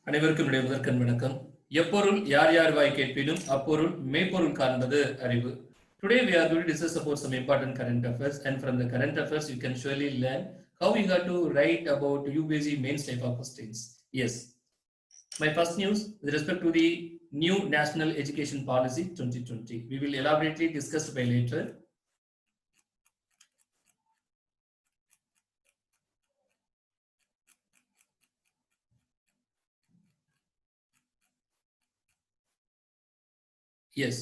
அனைவருக்கும் என்னுடைய முதற்கண் வணக்கம். எப்பொருள் யார் யார் வாய் கேட்பினும் அப்பொருள் மெய்ப்பொருள் காண்பது அறிவு. Today we are going to discuss about some important current affairs, and from the current affairs you can surely learn how you got to write about UPSC mains type of questions. Yes, my first news with respect to the new National Education Policy 2020. We will elaborately discuss by later. Yes.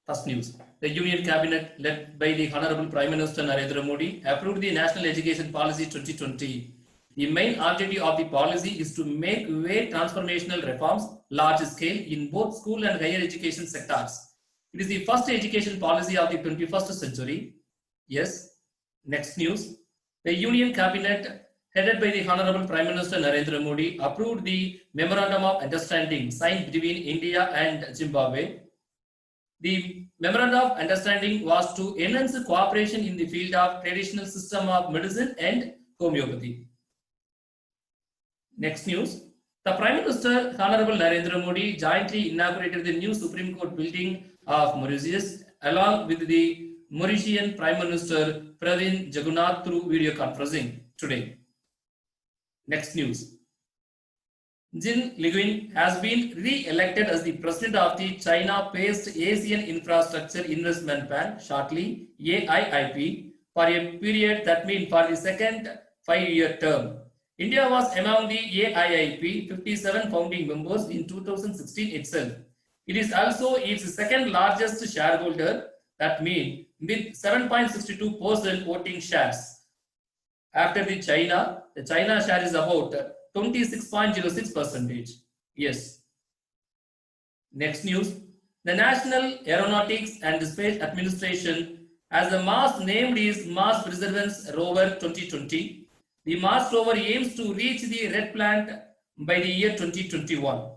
First news. The Union Cabinet, led by the Honorable Prime Minister Narendra Modi, approved the National Education Policy 2020. The main objective of the policy is to make way transformational reforms, large scale, in both school and higher education sectors. It is the first education policy of the 21st century. Yes. Next news. The Union Cabinet, headed by the Honorable Prime Minister Narendra Modi, approved the Memorandum of Understanding signed between India and Zimbabwe. The Memorandum of Understanding was to enhance cooperation in the field of traditional system of medicine and homeopathy. Next news. The Prime Minister, Honorable Narendra Modi, jointly inaugurated the new Supreme Court building of Mauritius along with the Mauritian Prime Minister Pravind Jagannath through video conferencing today. Next news. Jin Liqin has been re-elected as the president of the China-based Asian Infrastructure Investment Bank, shortly AIIB, for a period that means for the second 5-year term. India was among the AIIB 57 founding members in 2016 itself. It is also its second largest shareholder, that means with 7.62% voting shares. After the China share is about 26.06%. Yes. Next news. The National Aeronautics and Space Administration has a Mars named is Mars Perseverance Rover 2020. The Mars rover aims to reach the red planet by the year 2021.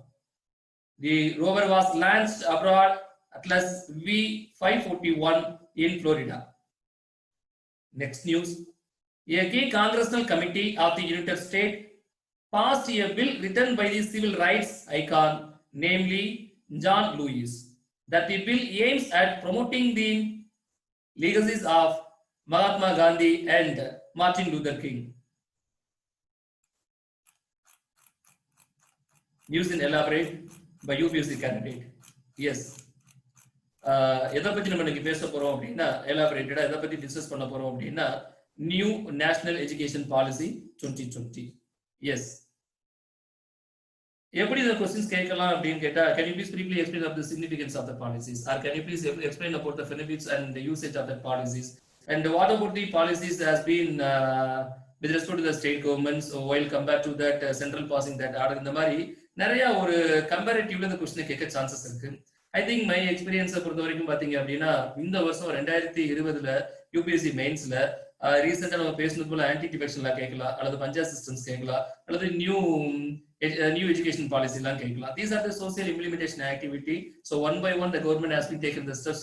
The rover was launched aboard Atlas V541 in Florida. Next news. A key congressional committee of the United States passed a bill written by the civil rights icon, namely John Lewis, that the bill aims at promoting the legacies of Mahatma Gandhi and Martin Luther King. News in elaborate by UPSC candidate. Yes. எதை பத்தி நம்ம இன்னைக்கு பேச போறோம் அப்படின்னா எலாபரேட்டடா எதை பத்தி discuss பண்ண போறோம் அப்படின்னா new national education policy 2020. Yes. எப்படி இந்த क्वेश्चंस கேட்கலாம் அப்படினு கேட்டா can you please briefly explain of the significance of the policies, or can you please explain about the benefits and the usage of the policies, and what about the policies has been with respect to the state governments while compared to that central passing that order. இந்த மாதிரி நிறைய ஒரு கம்பேரிட்டிவ்ல இந்த question கேட்க chances இருக்கு. I think my experience பொறுத்த வரைக்கும் பாத்தீங்க அப்படின்னா இந்த வருஷம் 2020ல யூபிஎஸ்சி மெயின்ஸ்ல ரீசெண்டா நம்ம பேசுனது போல ஆன்டி டிஃபெக்ஷன்லாம் கேட்கலாம், அல்லது பஞ்சாயத்து சிஸ்டம்ஸ் கேட்கலாம், அல்லது நியூ education policy எல்லாம் கேட்கலாம். These are the social implementation activity. So one by one the government has been taken the steps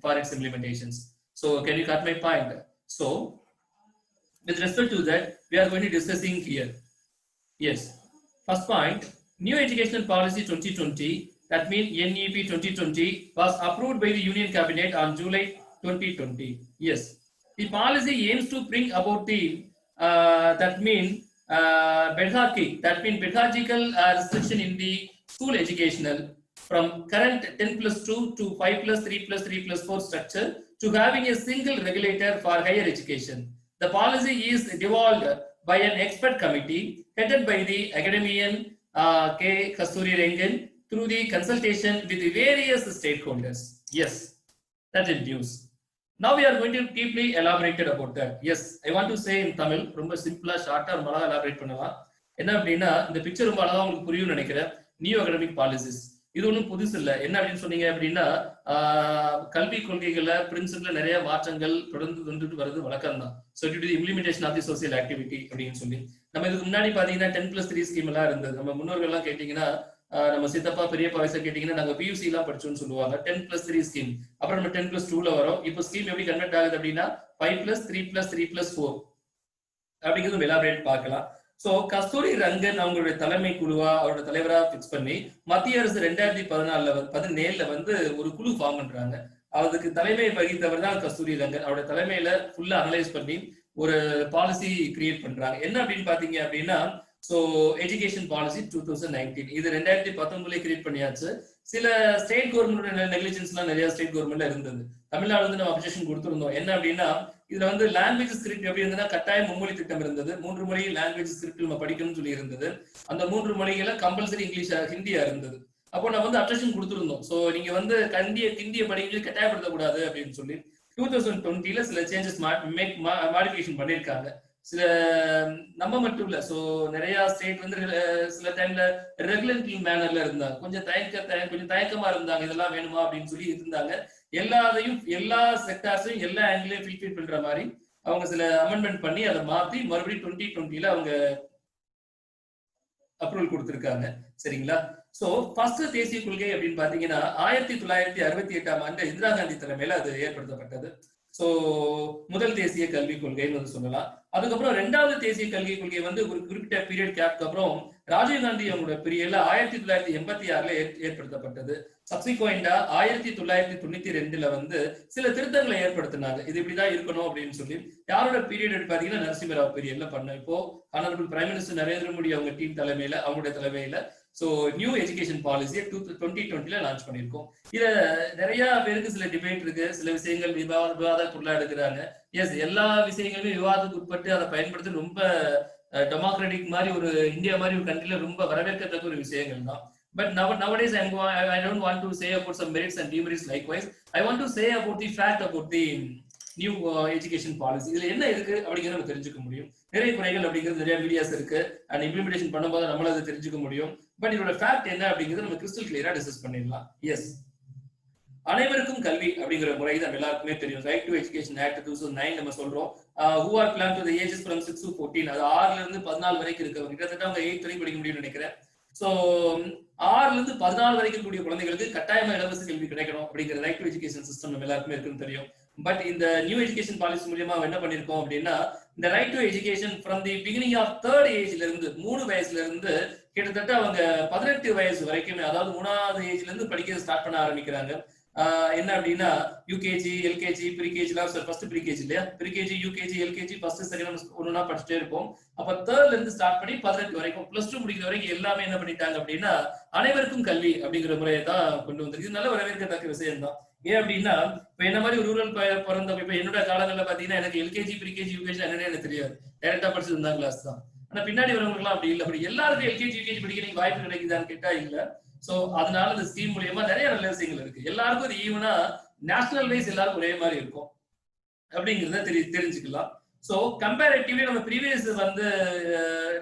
for its implementations. So can you cut my point? So with respect to that we are going to discussing here. Yes. First point, new educational policy 2020, that means NEP 2020, was approved by the Union Cabinet on July 2020. Yes. The policy aims to bring about the that means pedagogical restriction in the school educational from current 10+2 to 5+3+3+4 structure to having a single regulator for higher education. The policy is developed by an expert committee headed by the academician K. Kasturi Rengan through the consultation with the various stakeholders. Yes, that is news. Now we are going to deeply elaborate about that. Yes, I want to say in Tamil, ரொம்ப சிம்பிளா ஷார்ட்டா ரொம்ப elaborate பண்ணலாம். என்ன அப்படின்னா இந்த picture ரொம்ப அழகா உங்களுக்கு புரியும்னு நினைக்கிறேன். நியூ அகாடமிக் பாலிசிஸ் இது ஒன்றும் புதுசு இல்லை. என்ன அப்படின்னு சொன்னீங்க அப்படின்னா கல்வி கொள்கைகள்ல பிரின்சிபிள்ல நிறைய மாற்றங்கள் தொடர்ந்து வந்துட்டு வருது வழக்கம் தான். So to the implementation of the social activity அப்படின்னு சொல்லி நம்ம இதுக்கு முன்னாடி பாத்தீங்கன்னா 10+3 ஸ்கீம் எல்லாம் இருந்தது. நம்ம முன்னோர்கள் எல்லாம் கேட்டீங்கன்னா நம்ம சித்தப்பா பெரியப்பா வயசை கேட்டீங்கன்னா நாங்க பியூசி எல்லாம் படிச்சோம்னு சொல்லுவாங்க. 10+3 ஸ்கீம். அப்புறம் நம்ம 10+2ல வரோம். இப்போ ஸ்கீம் எப்படி கன்வெர்ட் ஆகுது அப்படின்னா 5+3+3+4 அப்படிங்கிறது எலாபரேட் பார்க்கலாம். சோ கஸ்தூரி ரங்கன் அவங்களுடைய தலைமை குழுவா அவரோட தலைவரா பிக்ஸ் பண்ணி மத்திய அரசு 2017 வந்து ஒரு குழு ஃபார்ம் பண்றாங்க. அதுக்கு தலைமை வகித்தவர் தான் கஸ்தூரி ரங்கன். அவருடைய தலைமையில ஃபுல்லா அனலைஸ் பண்ணி ஒரு பாலிசி கிரியேட் பண்றாங்க. என்ன அப்படின்னு பாத்தீங்க அப்படின்னா, சோ எஜுகேஷன் பாலிசி 2019 இது 2019 கிரியேட் பண்ணியாச்சு. சில ஸ்டேட் கவர்மெண்ட் நெக்லிஜென்ஸ் எல்லாம் நிறைய ஸ்டேட் கவர்மெண்ட்ல இருந்தது. தமிழ்நாடு வந்து நம்ம அப்ஜெக்ஷன் கொடுத்திருந்தோம். என்ன அப்படின்னா, இதுல வந்து லாங்குவேஜ் ஸ்கிரிப்ட் எப்படி இருந்ததுன்னா கட்டாய மும்மொழி திட்டம் இருந்தது. 3 மொழி லாங்குவேஜ் ஸ்கிரிப்ட் நம்ம படிக்கணும்னு சொல்லி இருந்தது. அந்த 3 மொழிகள கம்பல்சரி இங்கிலீஷ் ஹிந்தியா இருந்தது. அப்போ நம்ம வந்து அப்ஜெக்ஷன் கொடுத்திருந்தோம். சோ நீங்க வந்து ஹிந்தியை படிக்க கட்டாயப்படுத்தக்கூடாது அப்படின்னு சொல்லி 2020ல சில சேஞ்சஸ் மாடிஃபிகேஷன் பண்ணிருக்காங்க. சில நம்ம மட்டும் இல்ல, சோ நிறைய ஸ்டேட் வந்து சில டைம்ல ரெகுலேட்டரி மேனர்ல இருந்தாங்க. கொஞ்சம் தயக்கமா இருந்தாங்க, இதெல்லாம் வேணுமா அப்படின்னு சொல்லி இருந்தாங்க. எல்லா செக்டார்ஸையும் எல்லா ஆங்கிலையும் ஃபில்ஃபில் பண்ற மாதிரி அவங்க சில அமெண்ட்மெண்ட் பண்ணி அதை மாத்தி மறுபடியும் 2020ல அவங்க அப்ரூவல் கொடுத்திருக்காங்க. சரிங்களா? சோ ஃபர்ஸ்ட் தேசிய கொள்கை அப்படின்னு பாத்தீங்கன்னா 1968 இந்திரா காந்தி தலைமையில அது ஏற்படுத்தப்பட்டது. சோ முதல் தேசிய கல்விக் கொள்கைன்னு வந்து சொல்லலாம். அதுக்கப்புறம் 2வது தேசிய கல்விக் கொள்கை வந்து ஒரு குறிப்பிட்ட பீரியட் கேப்க்கு அப்புறம் ராஜீவ்காந்தி அவங்களோட பீரியட்ல 1986ல ஏற்படுத்தப்பட்டது. சப்சிக்வெண்டா 1992ல வந்து சில திருத்தங்களை ஏற்படுத்தினாங்க. இது இப்படிதான் இருக்கணும் அப்படின்னு சொல்லி. யாரோட பீரியட் பாத்தீங்கன்னா நரசிம்மராவ் பீரியட்ல பண்ண. இப்போ honourable prime minister Narendra Modi அவங்க டீம் தலைமையில அவங்களுடைய தலைமையில சோ நியூ எஜுகேஷன் பாலிசியை 2020ல லான்ச் பண்ணிருக்கோம். இதுல நிறைய பேருக்கு சில டிபேட் இருக்கு, சில விஷயங்கள் விவாத பொருளா எடுக்கிறாங்க. எஸ், எல்லா விஷயங்களுமே விவாதத்துக்கு உட்பட்டு அதை பயன்படுத்தி ரொம்ப டெமோக்ராட்டிக் மாதிரி ஒரு இந்தியா மாதிரி ஒரு கண்ட்ரில ரொம்ப வரவேற்கத்தக்க ஒரு விஷயங்கள் தான். But nowadays I don't want to say about some merits and demerits likewise. I want to say about the fact about the new education policy. இதுல என்ன இருக்கு அப்படிங்கிறத நம்ம தெரிஞ்சுக்க முடியும். நிறைய குறைகள் அப்படிங்கிறது நிறைய மீடியாஸ் இருக்கு. அண்ட் இம்ப்ளிமெண்டேஷன் பண்ணும்போது நம்மளால அதை தெரிஞ்சுக்க முடியும். பட் இதோட ஃபேக்ட் என்ன அப்படிங்கிறது நம்ம கிறிஸ்டல் கிளியரா டிஸ்கஸ் பண்ணிடலாம். எஸ், அனைவருக்கும் கல்வி அப்படிங்கிற முறை நம்ம எல்லாருக்குமே தெரியும். ரைட் டு எஜுகேஷன் ஆக்ட் 2009 நம்ம சொல்றோம். who are planned to the ages from 6 to 14, அது 6ல இருந்து 14 வரைக்கும் இருக்கு. கிட்டத்தட்ட அவங்க 8th வரைக்கும் படிக்க முடியும்னு நினைக்கிறேன். சோ 6ல இருந்து 14 வரைக்கும் இருக்கக்கூடிய குழந்தைகளுக்கு கட்டாயமா இலவச கல்வி கிடைக்கணும் அப்படிங்கிற ரைட் டு எஜுகேஷன் சிஸ்டம் நம்ம எல்லாருக்குமே இருக்குன்னு தெரியும். பட் இந்த நியூ எஜுகேஷன் பாலிசி மூலமா என்ன பண்ணிருக்கோம் அப்படின்னா, இந்த right to education from the beginning of 3rd ஏஜ்ல இருந்து 3 வயசுல இருந்து கிட்டத்தட்ட அவங்க 18 வயசு வரைக்குமே, அதாவது 3வது ஏஜ்ல இருந்து படிக்க ஸ்டார்ட் பண்ண ஆரம்பிக்கிறாங்க. என்ன அப்படின்னா யூகேஜி, எல்கேஜி, ப்ரீகேஜிலாம் ஃபர்ஸ்ட் ப்ரீகேஜி இல்லையா, pre-KG, UKG, LKG, first second ஒன்னா படிச்சுட்டே இருப்போம். அப்ப 3ல இருந்து ஸ்டார்ட் பண்ணி 18 வரைக்கும் +2 முடிக்கிற வரைக்கும் எல்லாமே என்ன பண்ணிட்டாங்க அப்படின்னா அனைவருக்கும் கல்வி அப்படிங்கிற முறையை தான் கொண்டு வந்திருக்கு. இது நல்ல வரவேற்கத்தக்க விஷயம் தான். ஏன் அப்படின்னா, இப்ப என்ன மாதிரி ரூரல் பிறந்த இப்ப என்னோட காலங்கள்ல பாத்தீங்கன்னா எனக்கு எல்கேஜி, ப்ரீகேஜி, யூகேஜி என்னன்னு எனக்கு தெரியாது. டைரக்டா படிச்சது இருந்தா கிளாஸ் தான். ஆனா பின்னாடி வரவங்களுக்குலாம் அப்படி இல்லை. அப்படி எல்லாருக்கும் எல்கேஜி, யூகேஜி படிக்க வாய்ப்பு கிடைக்குதான்னு கேட்டா இல்ல. சோ அதனால இந்த ஸ்கீம் மூலியமா நிறைய நல்ல விஷயங்கள் இருக்கு. எல்லாருக்கும் அது ஈவனா நேஷனல் வைஸ் எல்லாருக்கும் ஒரே மாதிரி இருக்கும் அப்படிங்கிறத தெரிஞ்சுக்கலாம். சோ கம்பேரிட்டிவ்லி நம்ம ப்ரீவியஸ் வந்து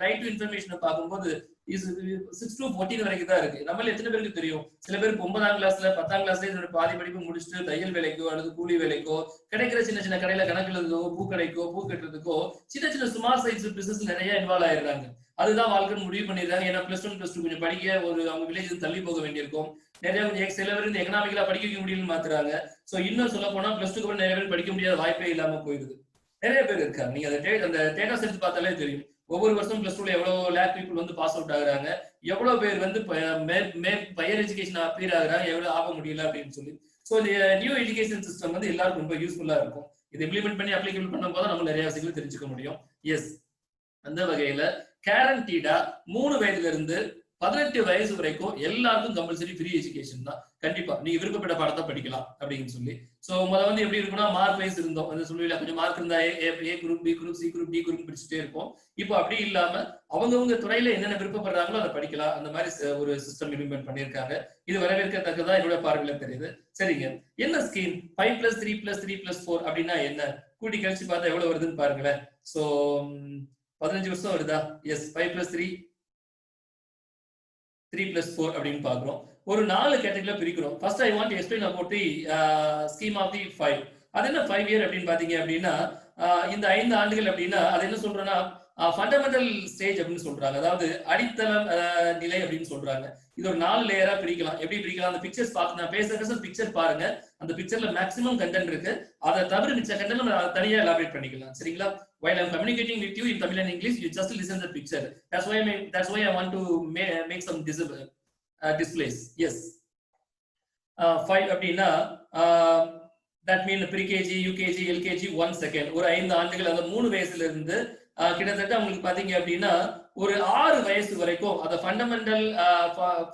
ரைட் டு இன்ஃபர்மேஷனை பார்க்கும்போது 6 to 14 வரைக்கும் தான் இருக்கு. நம்மள எத்தனை பேருக்கு தெரியும்? சில பேருக்கு 9ஆம் கிளாஸ்ல 10ஆம் கிளாஸ்ல இதோட பாதி படிப்பு முடிச்சுட்டு தையல் வேலைக்கோ அல்லது கூலி வேலைக்கோ கிடைக்கிற சின்ன சின்ன கடையில கணக்கு எழுதுக்கோ, பூ கடைக்கோ, பூ கட்டுறதுக்கோ சின்ன சின்ன ஸ்மால் சைஸ் பிசினஸ் நிறைய இன்வால்வ் ஆயிடுறாங்க. அதுதான் வாழ்க்கைன்னு முடிவு பண்ணிடுறாங்க. ஏன்னா +1 +2 கொஞ்சம் படிக்க ஒரு அவங்க வில்லேஜ் தள்ளி போக வேண்டியிருக்கும். நிறைய கொஞ்சம் சில பேர் இந்த எக்கனாமிக்கலா படிக்க வைக்க முடியும்னு மாத்துறாங்க. சோ இன்னும் சொல்ல போனா +2க்கு அப்புறம் நிறைய பேர் படிக்க முடியாத வாய்ப்பே இல்லாம போயிடுது. நிறைய பேர் இருக்காங்க. நீங்க அந்த டேட்டாஸ் எடுத்து பார்த்தாலே தெரியும். ஒவ்வொரு வருஷம் +2ல எவ்வளவு லேக் பீப்புள் வந்து பாஸ் அவுட் ஆகுறாங்க, எவ்வளவு பேர் வந்து ஹையர் எஜுகேஷன் அப்பியர் ஆகுறாங்க, எவ்வளவு ஆக முடியல அப்படின்னு சொல்லி. சோ இந்த நியூ எஜுகேஷன் சிஸ்டம் வந்து எல்லாருக்கும் ரொம்ப யூஸ்ஃபுல்லா இருக்கும். இது இம்ப்ளிமெண்ட் பண்ணி அப்ளிகபிள் பண்ணும்போது நம்ம நிறைய விஷயங்கள் தெரிஞ்சுக்க முடியும். எஸ், அந்த வகையில கேரண்டீடா 3 வயதுல இருந்து 18 வயசு வரைக்கும் எல்லாருக்கும் கம்பல்சரி ஃப்ரீ எஜுகேஷன் தான். கண்டிப்பா நீங்க விருப்பப்பட்ட பாடத்தை படிக்கலாம் அப்படின்னு சொல்லி. சோ முதல்ல வந்து எப்படி இருக்குன்னா மார்க் வைஸ் இருந்தோம். அந்த சொல்லுவீங்க கொஞ்சம் மார்க் இருந்தா A group, B group, C group, D group பிடிச்சிட்டே இருப்போம். இப்போ அப்படி இல்லாம அவங்கவுங்க துறையில என்னென்ன விருப்பப்படுறாங்களோ அதை படிக்கலாம். அந்த மாதிரி ஒரு சிஸ்டம் இம்ப்ளிமெண்ட் பண்ணியிருக்காங்க. இது வரவேற்கத்தக்கதா என்னோட பார்வையில தெரியுது. சரிங்க, என்ன ஸ்கீம் 5+3+3+4 அப்படின்னா என்ன? கூட்டி கழிச்சு பார்த்தா எவ்வளவு வருதுன்னு பாருங்களேன். சோ 15 வருஷம் வருதா? எஸ், 5+3 3+4 அப்படின்னு பாக்குறோம். ஒரு 4 கேட்டகரியில பிரிக்கிறோம். First I want to explain about the scheme of the 5. அது என்ன 5 இயர் அப்படின்னு பாத்தீங்க அப்படின்னா இந்த 5 ஆண்டுகள் அப்படின்னா அது என்ன சொல்றேன்னா ஃபண்டமெண்டல் ஸ்டேஜ் அப்படின்னு சொல்றாங்க. அதாவது அடித்தளம் நிலை அப்படின்னு சொல்றாங்க. இது ஒரு 4 லேயரா பிரிக்கலாம். எப்படி பிரிக்கலாம்? அந்த பிக்சர்ஸ் பார்த்து நான் பேசுற பிக்சர் பாருங்க. அந்த பிக்சர்ல மேக்ஸிமம் கண்டென்ட் இருக்கு. அதை தவிர மிச்ச கண்டென்ட் நம்ம தனியா எலாபரேட் பண்ணிக்கலாம். சரிங்களா? While I'm communicating with you in Tamil and English, you just listen to the picture. That's why I want to make some displays. Yes. 5 அப்படின்னா that mean pre-KG, UKG, LKG 1 second. ஒரு 5 ஆண்டுகள் அந்த 3 வயசுல இருந்து கிட்டத்தட்ட உங்களுக்கு பாத்தீங்க அப்படின்னா ஒரு 6 வயசு வரைக்கும் அத ஃபண்டமெண்டல்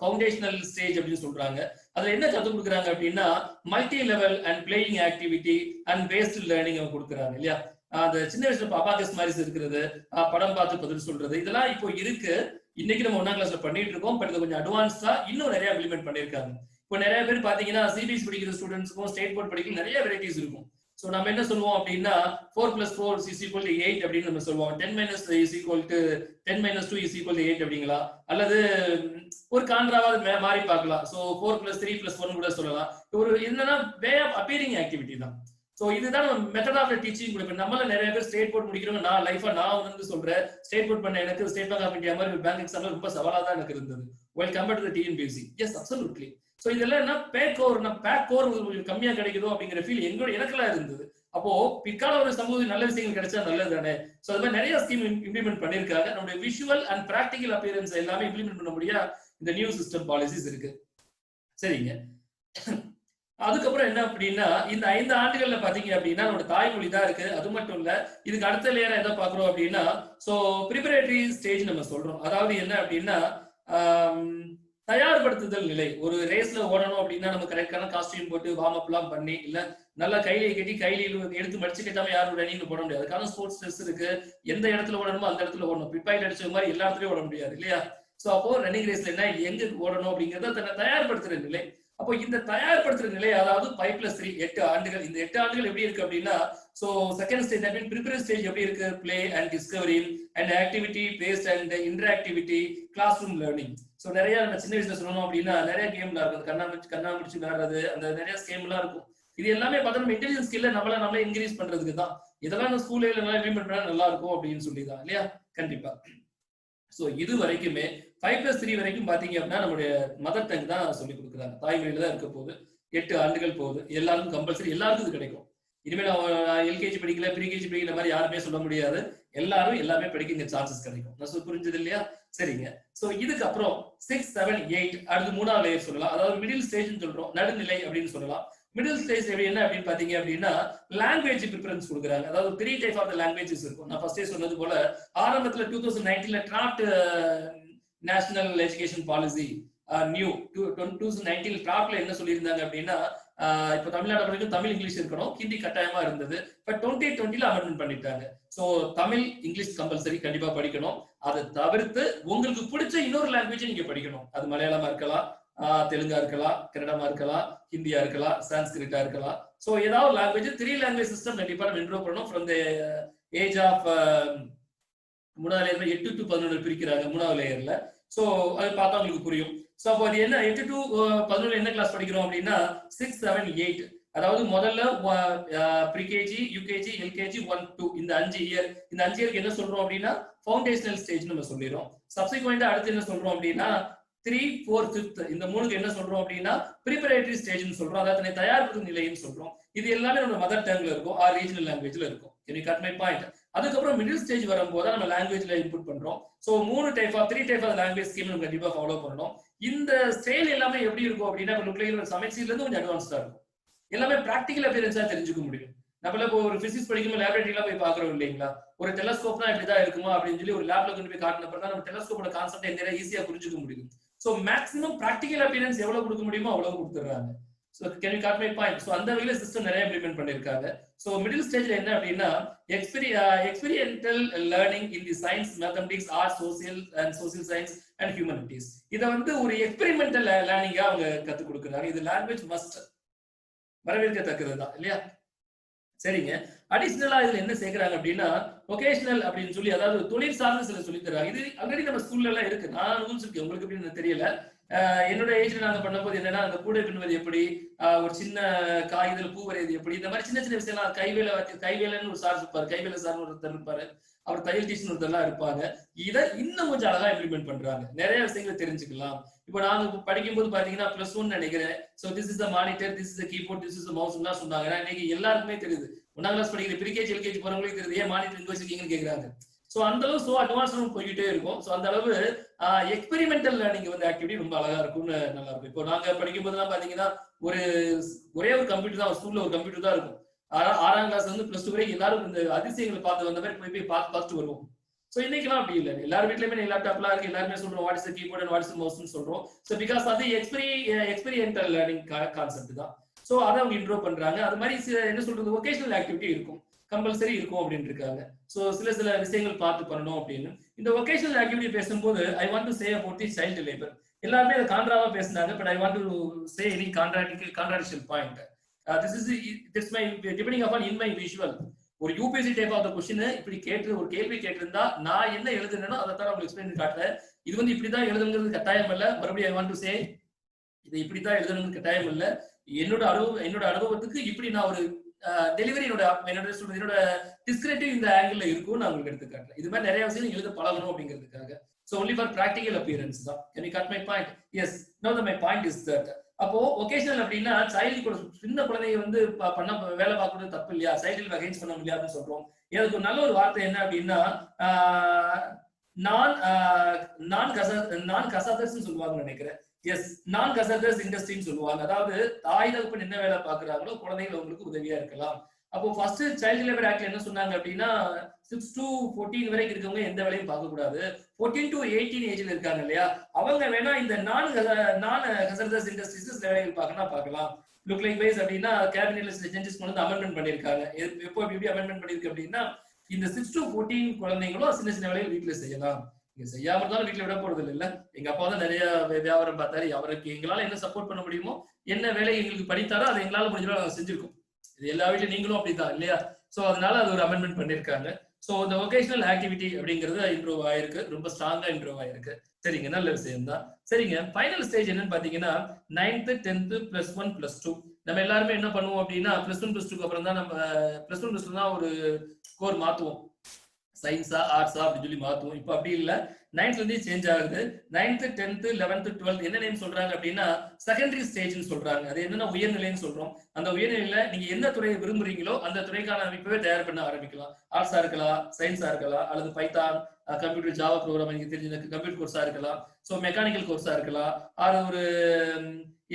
ஃபவுண்டேஷனல் ஸ்டேஜ் அப்படின்னு சொல்றாங்க. அதுல என்ன கத்து கொடுக்குறாங்க அப்படின்னா multi level and playing activity and paste learning அவங்க கொடுக்குறாங்க இல்லையா. அந்த சின்ன வயசுல அபாகஸ் மாதிரி இருக்கிறது, படம் பார்த்து பதில் சொல்றது, இதெல்லாம் இப்போ இருக்கு. இன்னைக்கு நம்ம 1ஆம் கிளாஸ்ல பண்ணிட்டு இருக்கோம். பட் இது கொஞ்சம் அட்வான்ஸ்டா இன்னும் நிறைய இம்ப்ளிமெண்ட் பண்ணிருக்காங்க. இப்போ நிறைய பேர் பாத்தீங்கன்னா சிபிஎஸ் படிக்கிற ஸ்டூடெண்ட்ஸ்க்கும் ஸ்டேட் போர்ட் படிக்கிற நிறைய வெரைட்டிஸ் இருக்கும். சோ நம்ம என்ன சொல்லுவோம் அப்படின்னா 4 + 4 = 8 அப்படின்னு நம்ம சொல்லுவோம். 10 - 2 = 8 அப்படிங்களா, அல்லது ஒரு கான்ட்ராவாவது மாறி பார்க்கலாம். சோ 4 + 3 + 1 கூட சொல்லலாம். ஒரு என்னன்னா வே ஆஃப் அப்பியரிங் ஆக்டிவிட்டி தான். சோ இதுதான் மெத்தட் ஆஃப் டீச்சிங் கொடுப்பேன். நம்மள நிறைய பேர் ஸ்டேட் போர்ட் முடிக்கிறவங்க நான் லைஃபா நான் வந்து சொல்றேன், ஸ்டேட் போர்ட் பண்ண எனக்கு ஸ்டேட் பேங்க் ஆஃப் இந்தியா மாதிரி பேங்க் எக்ஸாம்ல ரொம்ப சவாலா தான் எனக்கு இருந்தது. Well compared to the TNPSC. Yes absolutely. So இதெல்லாம் என்ன பேக் கோர் கம்மியா கிடைக்குதோ அப்படிங்கிற ஃபீல் எனக்குலாம் இருந்தது. அப்போ பிற்கால ஒரு சமூக நல்ல விஷயங்கள் கிடைச்சா நல்லது தானே. சோ அது மாதிரி நிறைய ஸ்கீம் இம்ப்ளிமெண்ட் பண்ணிருக்காங்க. நம்மளுடைய விஷுவல் அண்ட் பிராக்டிகல் அப்பியரன்ஸ் எல்லாமே இம்ப்ளிமெண்ட் பண்ண முடியா இந்த நியூ சிஸ்டம் பாலிசிஸ் இருக்கு. சரிங்க. அதுக்கப்புறம் என்ன அப்படின்னா இந்த 5 ஆண்டுகள்ல பாத்தீங்க அப்படின்னா நம்மளோட தாய்மொழி தான் இருக்கு. அது மட்டும் இல்ல, இதுக்கு அடுத்த லேயரா எதை பாக்குறோம் அப்படின்னா சோ ப்ரிப்பரேட்டரி ஸ்டேஜ் நம்ம சொல்றோம். அதாவது என்ன அப்படின்னா தயார்படுத்துதல் நிலை. ஒரு ரேஸ்ல ஓடணும் அப்படின்னா நம்ம கரெக்டான காஸ்டியூம் போட்டு வார்ம் அப் எல்லாம் பண்ணி, இல்ல நல்லா கையில கட்டி கையில எடுத்து மடிச்சு கட்டாம யாரும் ரன்னிங் போட முடியாது. அதுக்கான ஸ்போர்ட்ஸ் ட்ரெஸ் இருக்கு. எந்த இடத்துல ஓடணுமோ அந்த இடத்துல ஓடணும். பிட்பாயிண்ட் அடிச்ச மாதிரி எல்லா இடத்துலயும் ஓட முடியாது இல்லையா. சோ அப்போ ரன்னிங் ரேஸ்ல என்ன எங்க ஓடணும் அப்படிங்கறத தன்னை தயார்படுத்துற நிலை. அப்போ இந்த தயார்படுத்துற நிலை, அதாவது 5+3 8 ஆண்டுகள். இந்த 8 ஆண்டுகள் எப்படி இருக்கு அப்படின்னா சோ செகண்ட் ஸ்டேஜ் அப்படின்னு ப்ரிப்பரேட்டரி ஸ்டேஜ் எப்படி இருக்கு? Play and discovery and activity based and interactivity, classroom learning. So நிறைய நம்ம சின்ன வயசுல சொல்லணும் அப்படின்னா நிறைய கேம்ல இருக்கும். கண்ணாமூச்சி விளையாடுறது, அந்த நிறைய கேம் எல்லாம் இருக்கும். இது எல்லாமே பார்த்தா நம்ம இன்டெலிஜென்ஸ் ஸ்கில்ல நம்மளே இன்க்ரீஸ் பண்றதுக்கு தான். இதெல்லாம் நம்ம ஸ்கூல்ல நல்லா இம்ப்ளிமெண்ட் பண்ணா நல்லா இருக்கும் அப்படின்னு சொல்லிதான் இல்லையா. கண்டிப்பா. சோ இது வரைக்குமே 5+3 வரைக்கும் பாத்தீங்க அப்படின்னா நம்மளுடைய மதர் டங் தான் சொல்லி கொடுக்குறாங்க. தாய்மொழியில தான் இருக்க போகுது. 8 ஆண்டுகள் போகுது. எல்லாருக்கும் கம்பல்சரி, எல்லாருக்கும் இது கிடைக்கும். இனிமேல் எல்கேஜி படிக்கல, ப்ரீகேஜி படிக்கல மாதிரி யாருமே சொல்ல முடியாது. எல்லாரும் எல்லாமே படிக்க இங்க சான்சஸ் கிடைக்கும். நான் புரிஞ்சது இல்லையா? சரிங்க. சோ இதுக்கப்புறம் 6, 7, 8 அடுத்து 3ஆவது லேயர் சொல்லலாம். அதாவது மிடில் ஸ்டேஜ் சொல்றோம், நடுநிலை அப்படின்னு சொல்லலாம். மிடில் ஸ்டேஜ் என்ன அப்படின்னு பாத்தீங்க அப்படின்னா லாங்குவேஜ் ப்ரிஃபரன்ஸ் கொடுக்குறாங்க. அதாவது 3 டைப் ஆஃப் லாங்குவேஜஸ் இருக்கும். நான் ஃபர்ஸ்டே சொன்னது போல ஆரம்பத்துல 2019ல draft national education policy new 2019 டிராஃப்ட்ல என்ன சொல்லியிருந்தாங்க அப்படின்னா இப்ப தமிழ்நாடு வரைக்கும் தமிழ் இங்கிலீஷ் இருக்கணும், ஹிந்தி கட்டாயமா இருந்தது. பட் 2020ல அமெண்ட்மெண்ட் பண்ணிட்டாங்க. சோ தமிழ் இங்கிலீஷ் கம்பல்சரி கண்டிப்பா படிக்கணும். அதை தவிர்த்து உங்களுக்கு பிடிச்ச இன்னொரு லாங்குவேஜ் நீங்க படிக்கணும். அது மலையாளமா இருக்கலாம், தெலுங்கா இருக்கலாம், கன்னடமா இருக்கலாம், ஹிந்தியா இருக்கலாம், சான்ஸ்கிரிட்டா இருக்கலாம். சோ ஏதாவது லாங்குவேஜ் 3 லாங்குவேஜ் சிஸ்டம் கண்டிப்பா நம்ம இன்ட்ரோ பண்ணணும். ஃப்ரம் த ஏஜ் ஆஃப் 3ஆவது லேயர்ல 8 to 11 பிரிக்கிறாங்க 3ஆவது லேயர்ல. சோ அது பார்த்தா உங்களுக்கு புரியும். சோ அப்போ அது என்ன 8 to 11 என்ன கிளாஸ் படிக்கிறோம் அப்படின்னா 6, 7, 8. அதாவது முதல்ல ப்ரீகேஜி, யூகேஜி, எல்கேஜி 1, 2 இந்த 5 இயர். இந்த 5 இயருக்கு என்ன சொல்றோம் அப்படின்னா ஃபவுண்டேஷனல் ஸ்டேஜ் நம்ம சொல்லிரோம். சப்சிக்வெண்டா அடுத்து என்ன சொல்றோம் அப்படின்னா 3, 4, 5 இந்த 3க்கு என்ன சொல்றோம் அப்படின்னா ப்ரிப்பரேட்டரி ஸ்டேஜ்னு சொல்றோம். அதாவது தயார்படுத்தும் நிலைன்னு சொல்றோம். இது எல்லாமே நம்ம மதர் டங்ல இருக்கும், ரீஜனல் லாங்குவேஜ்ல இருக்கும். Can you cut my point? அதுக்கப்புறம் மிடில் ஸ்டேஜ் வரும்போது நம்ம லாங்குவேஜ்ல இன்புட் பண்றோம். So 3 type of language scheme நம்ம கண்டிப்பா ஃபாலோ பண்ணணும். இந்த ஸ்டைல் எல்லாமே எப்படி இருக்கும் அப்படின்னா லுக்லைக் சமைச்சீர்ல இருந்து கொஞ்சம் அட்வான்ஸ்டா இருக்கும். எல்லாமே பிராக்டிகல் அப்பியரன்ஸா தெரிஞ்சுக்க முடியும். நம்மள இப்போ ஒரு பிசிக்ஸ் படிக்கும்போது லேபரேட்டரியில போய் பாக்குறோம் இல்லைங்களா, ஒரு டெலஸ்கோப்னா இப்படிதான் இருக்குமா அப்படின்னு சொல்லி ஒரு லேப்ல கொண்டு போய் காட்டினப்ப தான் நம்ம டெலஸ்கோப்போட கான்செப்ட் எந்த ஈஸியா புரிஞ்சுக்க முடியும். சோ மேக்ஸிமம் பிராக்டிகல் அப்பியரன்ஸ் எவ்வளவு கொடுக்க முடியுமோ அவ்வளவு கொடுத்துறாங்க. So can you cut my point? So அந்த வகையில சிஸ்டம் நிறைய இம்ப்ளிமெண்ட் பண்ணிருக்காங்க. சோ மிடில் ஸ்டேஜ்ல என்ன அப்படின்னா experimental learning in the science, mathematics, art, social science and humanities. இத வந்து ஒரு எக்ஸ்பெரிமெண்டல் லேர்னிங்கா அவங்க கத்து கொடுக்குறாங்க. இது லாங்குவேஜ் மஸ்ட் வரவேற்கத்தக்கதுதான் இல்லையா. சரிங்க. அடிஷனலா இதுல என்ன சேர்க்கிறாங்க அப்படின்னா வொகேஷனல் அப்படின்னு சொல்லி, அதாவது தொழில் சார்ந்து சில சொல்லி தராங்க. இது ஆல்ரெடி நம்ம ஸ்கூல்ல எல்லாம் இருக்கு. நான் ரூல்ஸ் இருக்கு, உங்களுக்கு எப்படின்னு தெரியல. என்னோட ஏஜ்ல நாங்க பண்ணும்போது என்னன்னா அந்த கூடை பின்னுவது எப்படி, ஒரு சின்ன காகிதத்துல பூ வரைவது எப்படி, இந்த மாதிரி சின்ன சின்ன விஷயம்லாம் கைவேலன்னு ஒரு சார் இருப்பாரு, கைவேல சார் ஒருத்தர் இருப்பாரு, அவர் தையல் டீச்சர் ஒருத்தர்லாம் இருப்பாங்க. இதை இன்னும் கொஞ்சம் அழகா இம்ப்ளிமெண்ட் பண்றாங்க. நிறைய விஷயங்களை தெரிஞ்சுக்கலாம். இப்போ நாங்க படிக்கும்போது பாத்தீங்கன்னா +1 நினைக்கிறேன். So this is the monitor, this is the keyboard, this is the mouse எல்லாம் சொன்னாங்க. இன்னைக்கு எல்லாருக்குமே தெரியுது. 1ஆம் கிளாஸ் படிக்கிற ப்ரீகேஜி எல்கேஜி போறவங்களுக்கு தெரியுது, ஏன் மானிட்டர் இங்க வச்சிருக்கீங்கன்னு கேக்குறாங்க. சோ அந்த அளவு சோ அட்வான்ஸ் போய்கிட்டே இருக்கும். சோ அந்த அளவு எக்ஸ்பெரிமெண்டல் லேர்னிங் வந்து ஆக்டிவிட்டி ரொம்ப அழகா இருக்கும்னு நல்லா இருக்கும். இப்போ நாங்க படிக்கும் போதெல்லாம் பாத்தீங்கன்னா ஒரு ஒரே ஒரு கம்ப்யூட்டர் தான், ஸ்கூல்ல ஒரு கம்ப்யூட்டர் தான் இருக்கும். 6ஆம் கிளாஸ் வந்து +2 வரைக்கும் எல்லாரும் இந்த அதிசயங்களை பார்த்து வந்த மாதிரி போய் பார்த்துட்டு வருவோம். சோ இன்னைக்கெல்லாம் அப்படி இல்லை. எல்லார் வீட்லயுமே லேப்டாப்லாம் இருக்கு. எல்லாருமே சொல்றோம் what is keyboard and what is மவுஸ்னு சொல்றோம். சோ பிகாஸ் அது எக்ஸ்பெரிமெண்டல் லேர்னிங் கான்செப்ட் தான். சோ அதை அவங்க இன்ட்ரோ பண்றாங்க. அது மாதிரி என்ன சொல்றது, ஒகேஷனல் ஆக்டிவிட்டி இருக்கும், கம்பல்சரி இருக்கும் அப்படின்னு இருக்காங்க. சோ சில விஷயங்கள் பார்த்து பண்ணணும் அப்படின்னு. இந்த ஒகேஷனல் ஆக்டிவிட்டி பேசும்போது ஐ want to say about the child labour. எல்லாருமே அதை கான்ட்ராவா பேசினாங்க. But I want to say any contradiction point. This my depending upon in my visual. ஒரு யூபிஎஸ்சி டைப் ஆஃப் கொஸ்டின் இப்படி கேட்டு ஒரு கேள்வி கேட்டிருந்தா நான் என்ன எழுதுனேனோ அதை தான் உங்களுக்கு எக்ஸ்பிளைன் பண்ணி காட்டுறேன். இது வந்து இப்படிதான் எழுதுங்கிறது கட்டாயம் இல்ல. மறுபடியும் ஐ வாண்ட் டு சே, இது இப்படித்தான் எழுதணும்னு கட்டாயம் இல்ல. என்னோட அனுபவத்துக்கு இப்படி நான் ஒரு டெலிவரி என்னோட டிஸ்கிரிப்டிவ் இந்த ஆங்கிள் இருக்கும் நான் உங்களுக்கு எடுத்து காட்டுறேன். இது மாதிரி நிறைய விஷயம் எழுத பழகணும் அப்படிங்கிறதுக்காக. So only for practical appearance தான். Can you cut my point? Yes. Now my point is that அப்போ ஒகேஷனல் அப்படின்னா சைல்டு கூட சின்ன குழந்தைங்க வந்து பண்ண வேலை பார்க்கறது தப்பு இல்லையா, சைல்டு அகைன்ஸ்ட் பண்ண முடியாதுன்னு சொல்றோம். எனக்கு நல்ல ஒரு வார்த்தை என்ன அப்படின்னா நான் கசாதர்ஸ் சொல்லுவாங்கன்னு நினைக்கிறேன். எஸ், நான் கசாதர்ஸ் இண்டஸ்ட்ரின்னு சொல்லுவாங்க. அதாவது தாய் தகப்பன் என்ன வேலை பாக்குறாங்களோ குழந்தைகள் உங்களுக்கு உதவியா இருக்கலாம். அப்போ ஃபர்ஸ்ட் சைல்டு லேபர் ஆக்ட்ல என்ன சொன்னாங்க அப்படின்னா 6 to 14 வரைக்கும் இருக்கவங்க எந்த வேலையும் பார்க்க கூடாது. 14 to 18 ஏஜ்ல இருக்காங்க இல்லையா, அவங்க வேணா இந்த நான் ஹசார்டஸ் இண்டஸ்ட்ரீஸ் வேலைகள் பார்க்கலாம். லுக் லைக் வைஸ் அப்படின்னா கேபினெட்ல சில சேஞ்சஸ் கொண்டு வந்து அமெண்ட்மெண்ட் பண்ணிருக்காங்க. எப்போ எப்படி அமெண்ட்மெண்ட் பண்ணிருக்கு அப்படின்னா இந்த 6 to 14 குழந்தைங்களும் சின்ன சின்ன வேலைகள் வீட்டுல செய்யலாம். நீங்க செய்யாம இருந்தாலும் வீட்டுல விட போறது இல்ல. எங்க அப்பா தான் நிறைய வியாபாரம் பார்த்தாரு. அவருக்கு எங்களால என்ன சப்போர்ட் பண்ண முடியுமோ, என்ன வேலை எங்களுக்கு படித்தாரோ அதை எங்களால முடிஞ்ச செஞ்சிருக்கோம். இது எல்லா வீட்லயும் நீங்களும் அப்படிதான் இல்லையா? சோ அதனால அது ஒரு அமெண்ட்மெண்ட் பண்ணிருக்காங்க. சோ இந்த வொகேஷனல் ஆக்டிவிட்டி அப்படிங்கிறது இம்ப்ரூவ் ஆயிருக்கு, ரொம்ப ஸ்ட்ராங்கா இம்ப்ரூவ் ஆயிருக்கு. சரிங்க, நல்ல விஷயம் தான். சரிங்க, ஃபைனல் ஸ்டேஜ் என்னன்னு பாத்தீங்கன்னா 9th 10th +1 +2. நம்ம எல்லாருமே என்ன பண்ணுவோம் அப்படின்னா +1 +2க்கு அப்புறம் தான் நம்ம +1 +2 தான் ஒரு ஸ்கோர் மாத்துவோம், சயின்ஸா ஆர்ட்ஸா அப்படின்னு சொல்லி மாத்துவோம். இப்ப அப்படி இல்ல, 9th இருந்து சேஞ்ச் ஆகுது. 9th 10th 11th 12th என்ன நேம் சொல்றாங்க அப்படின்னா செகண்டரி ஸ்டேஜ்னு சொல்றாங்க. அது என்னன்னா உயர்நிலைன்னு சொல்றோம். அந்த உயர்நிலையில நீங்க எந்த துறையை விரும்புறீங்களோ அந்த துறைக்கான இப்பவே தயார் பண்ண ஆரம்பிக்கலாம். ஆர்ட்ஸா இருக்கலாம், சயின்ஸா இருக்கலாம், அல்லது பைத்தான், கம்ப்யூட்டர் ஜாவா ப்ரோக்ராம் நீங்க தெரிஞ்ச கம்ப்யூட்டர் கோர்ஸா இருக்கலாம், சோ மெக்கானிக்கல் கோர்ஸா இருக்கலாம், அது ஒரு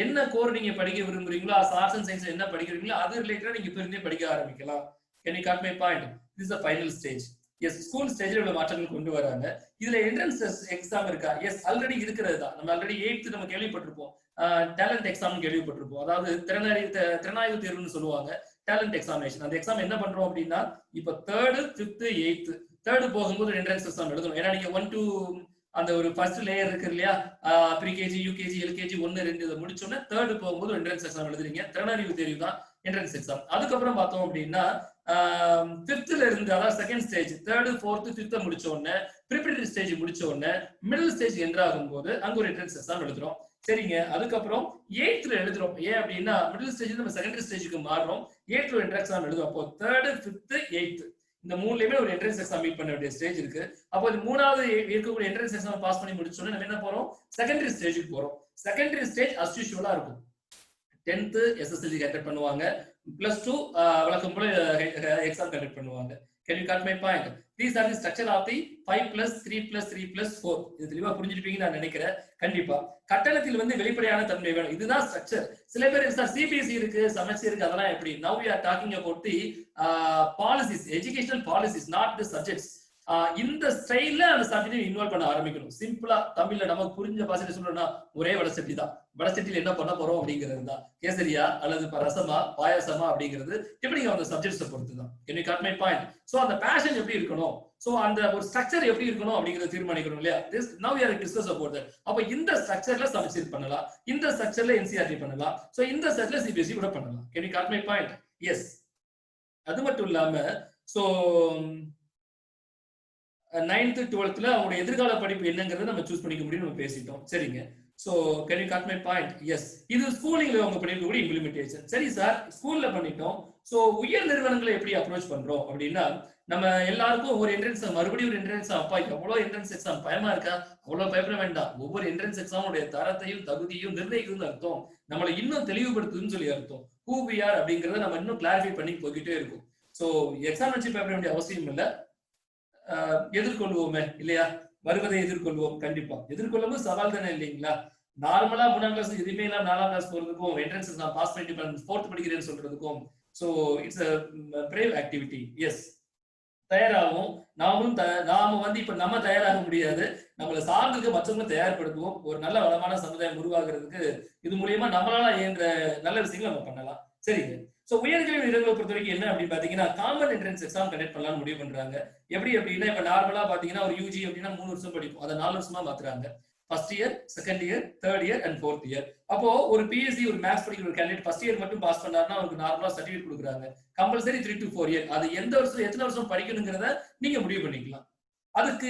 என்ன கோர் நீங்க படிக்க விரும்புறீங்களோ, ஆர்ட்ஸ் அண்ட் சயின்ஸ் என்ன படிக்கிறீங்களோ அது ரிலேட்டடா நீங்க இப்ப இருந்தே படிக்க ஆரம்பிக்கலாம். Can you got my point? This is the final stage. Yes, school ஸ்டேஜ்ல உள்ள மாற்றங்கள் கொண்டு வராங்க. இதுல என்ட்ரன்ஸ் எக்ஸாம் இருக்கா? எஸ், ஆல்ரெடி இருக்கிறது தான். நம்ம ஆல்ரெடி 8th நம்ம கேள்விப்பட்டிருப்போம், டேலண்ட் எக்ஸாம் கேள்விப்பட்டிருப்போம். அதாவது திறனாய்வு தேர்வுன்னு சொல்லுவாங்க, டேலண்ட் எக்ஸாமினேஷன். அந்த எக்ஸாம் என்ன பண்றோம் அப்படின்னா இப்ப 3rd 5th 8th 3rd போகும்போது என்ட்ரன்ஸ் எக்ஸாம் எழுதணும். ஏன்னா நீங்க 1 to அந்த ஒரு ஃபர்ஸ்ட் லேயர் இருக்கு இல்லையா, ப்ரீகேஜி யூகேஜி எல்கேஜி 1 2 இதை முடிச்சோன்னா 3rd போகும்போது என்ட்ரன்ஸ் எக்ஸாம் எழுதுறீங்க. திறனறிவு தேர்வு தான் என்ட்ரன்ஸ் எக்ஸாம். அதுக்கப்புறம் பார்த்தோம் அப்படின்னா 5th இருந்து, அதாவது second stage 3rd 4th 5th முடிச்ச உடனே ப்ரிப்பரேட்டரி ஸ்டேஜ் முடிச்ச உடனே மிடில் ஸ்டேஜ் என்டர் ஆகும்போது அங்க ஒரு என்ட்ரன்ஸ் எக்ஸாம் எழுதுறோம். சரிங்க, அதுக்கப்புறம் 8th எழுதுறோம். ஏன் அப்படின்னா மிடில் ஸ்டேஜ் நம்ம செகண்டரி ஸ்டேஜுக்கு மாறுறோம். 8th என்ட்ரன்ஸ் எக்ஸாம் எழுதும். அப்போ 3rd 5th 8th இந்த மூணுலயுமே ஒரு என்ட்ரன்ஸ் எக்ஸாம் மீட் பண்ண வேண்டிய ஸ்டேஜ் இருக்கு. அப்போ இது மூணாவது இருக்கக்கூடிய என்ட்ரன்ஸ் எக்ஸாம் பாஸ் பண்ணி முடிச்சோன்னா நம்ம என்ன போறோம், செகண்டரி ஸ்டேஜுக்கு போறோம். செகண்டரி ஸ்டேஜ் அஸ் யூசுவலா இருக்கும். 10th SSLC கண்டக்ட் பண்ணுவாங்க, +2 வழக்கம் போல எக்ஸாம் கண்டக்ட் பண்ணுவாங்க. Can you cut my point? These are the structure of the 5+3+3+4. இது தெளிவா புரிஞ்சிருப்பீங்கன்னு நான் நினைக்கிறேன். கண்டிப்பா கட்டணத்தில் வந்து வெளிப்படையான தன்மை வேணும், இதுதான் ஸ்ட்ரக்சர். சில பேர் சார் சிபிஎஸ்இ இருக்கு, சமச்சீர் இருக்கு, அதெல்லாம் எப்படி? Now we are talking about the policies, educational policies, not the subjects. இந்த ஸ்டைல்ல அந்த சப்ஜெக்ட் இன்வால்வ் பண்ண ஆரம்பிக்கணும். சிம்பிளா தமிழ்ல நமக்கு புரிஞ்ச பாஷையில சொல்லணும்னா ஒரே வடசட்டி தான். வடசட்டியில் என்ன பண்ண போறோம் அப்படிங்கிறது தான். கேசரியா அல்லது ரசமா பாயாசமா அப்படிங்கிறது எப்படி அந்த சப்ஜெக்ட்ஸை பொறுத்து தான். Can you cut my point? So அந்த பேஷன் எப்படி இருக்கணும், சோ அந்த ஒரு ஸ்ட்ரக்சர் எப்படி இருக்கணும் அப்படிங்கறத தீர்மானிக்கணும் இல்லையா? Now we are discuss about that. அப்ப இந்த ஸ்ட்ரக்சர்ல சமச்சீர் பண்ணலாம், இந்த ஸ்ட்ரக்சர்ல NCERT பண்ணலாம், சோ இந்த ஸ்ட்ரக்சர்ல CBSE கூட பண்ணலாம். Can you cut my point? Yes, அது மட்டும் இல்லாம சோ 9th 12th அவங்களோட எதிர்கால படிப்பு என்னங்கிறத நம்ம சூஸ் பண்ணிக்க முடியும் நம்ம பேசிட்டோம். சரிங்க, So can you cut my point? Yes. இது ஸ்கூலிங்ல அவங்க பண்ணிருக்கக்கூடிய இம்ப்ளிமெண்டேஷன். சரி சார், ஸ்கூல்ல பண்ணிட்டோம். சோ உயர் நிறுவனங்களை எப்படி அப்ரோச் பண்றோம் அப்படின்னா, நம்ம எல்லாருக்கும் ஒரு என்ட்ரன்ஸ், மறுபடியும் ஒரு என்ட்ரன்ஸ், அப்பா எவ்வளவு என்ட்ரன்ஸ் எக்ஸாம் பயமா இருக்கா? அவ்வளவு பயப்பட வேண்டாம். ஒவ்வொரு என்ட்ரன்ஸ் எக்ஸாமுடைய தரத்தையும் தகுதியும் நிர்ணயிக்குதுன்னு அர்த்தம். நம்மளை இன்னும் தெளிவுபடுத்துதுன்னு சொல்லி அர்த்தம். who we are அப்படிங்கறத நம்ம இன்னும் கிளாரிஃபை பண்ணி போய்கிட்டே இருக்கும். சோ எக்ஸாம் வச்சு பயப்பட வேண்டிய அவசியம் இல்லை. எதிர்கொள்வோமே இல்லையா? வருவதை எதிர்கொள்வோம். கண்டிப்பா எதிர்கொள்ளும் சவால் தானே இல்லைங்களா? நார்மலா 3ஆம் கிளாஸ் எதுவுமே இல்லாம 4ஆம் கிளாஸ் போறதுக்கும், என்ட்ரன்ஸ் எக்ஸாம் பாஸ் பண்ணிட்டு 4th படிக்கிறேன்னு சொல்றதுக்கும், so it's a brave activity. Yes, தயாராகும். நாம வந்து இப்ப நம்ம தயாராக முடியாது, நம்மளை சார்ந்திருக்க மற்றவங்க தயார்படுத்துவோம். ஒரு நல்ல வளமான சமுதாயம் உருவாக்குறதுக்கு இது மூலியமா நம்மளால இயன்ற நல்ல விஷயங்களை நம்ம பண்ணலாம். சரிங்க. சோ உயர்கல்வி நிறுவனங்களை பொறுத்த வரைக்கும் என்ன அப்படின்னு பாத்தீங்கன்னா, காமன் என்ட்ரன்ஸ் எக்ஸாம் கண்டக்ட் பண்ணலாம்னு முடிவு பண்றாங்க. எப்படி அப்படின்னா, இப்ப நார்மலா பாத்தீங்கன்னா ஒரு யூஜி அப்படின்னா 3 வருஷம் படிப்போம், அதை 4 வருஷமா மாத்துறாங்க. First year, second year, third year and fourth year. அப்போ ஒரு பிஎஸ்சி ஒரு மேத்ஸ் படிக்கிற ஒரு கேண்டிடேட் ஃபர்ஸ்ட் இயர் மட்டும் பாஸ் பண்ணாருன்னா அவருக்கு நார்மலா சர்டிஃபிகேட் கொடுக்குறாங்க. Compulsory 3 to 4 year. அது எந்த வருஷம் எத்தனை வருஷம் படிக்கணுங்கிறத நீங்க முடிவு பண்ணிக்கலாம். அதுக்கு